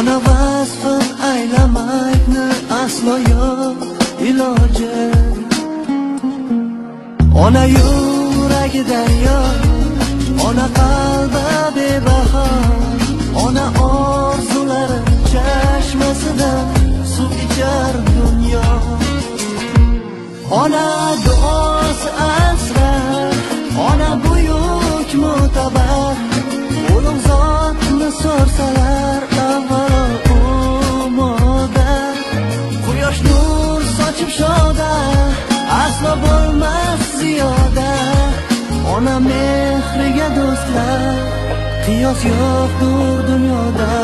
ona vasfim aylamakni aslo yo'q iloji. Ona yuragi daryo, ona qalbi bebaho, ona orzulari chashmasidan suv ichar dunyo. Ona duosi asrar, ona buyuk mo'tabar, ulug' zotni so'rsalar avvalo umoda. Quyosh nur sochib shoda, aslo bo'lmas ziyoda. Ona mehriga do'stlar, qiyos yo'qdur dunyoda.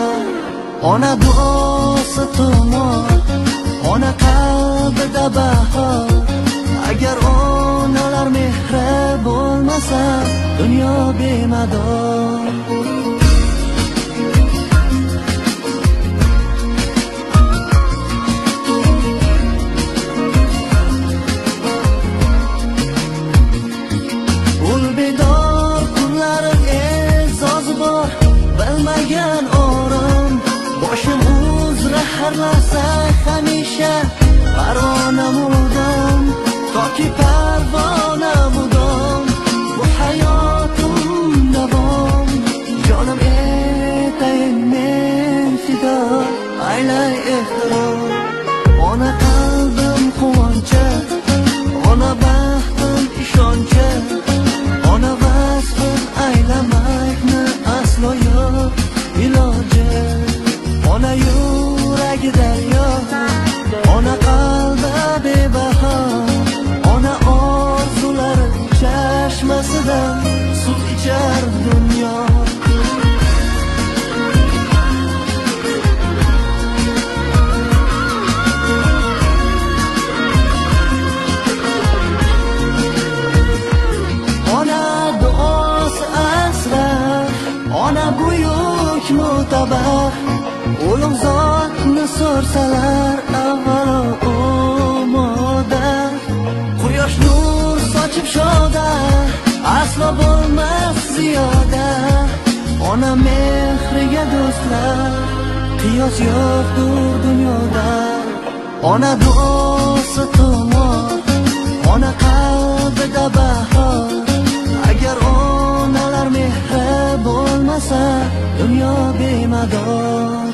Ona duosi tumor, ona qalbida bahor. Agar onalar mehri bo'lmasa, dunyo bemador. Ulbedor kunlarim e'zozi bor, bilmagan orom. Boshim uzra har lahza hamisha parvona mudom. Toki parvona mudom, bu hayotim davom. Jonim etayin men fido, aylay ehtirom. Ona qalbim quvonchi, ona baxtim ishonchi. Ona vasfim aylamakni aslo yo'q iloji. Ona yuragi daryo, ona qalbi bebaho, ona orzulari chashmasidan suv ichar dunyo. Ona duosi asrar, ona buyuk mo'tabar, ulug' zotni so'rsalar avvalo umoda. Quyosh nur sochib shoda, aslo bo'lmas ziyoda. Ona mehriga do'stlar, qiyos yo'qdur dunyoda. Ona duosi tumor, ona qalbida bahor. Agar onalar mehri bo'lmasa, dunyo bemador.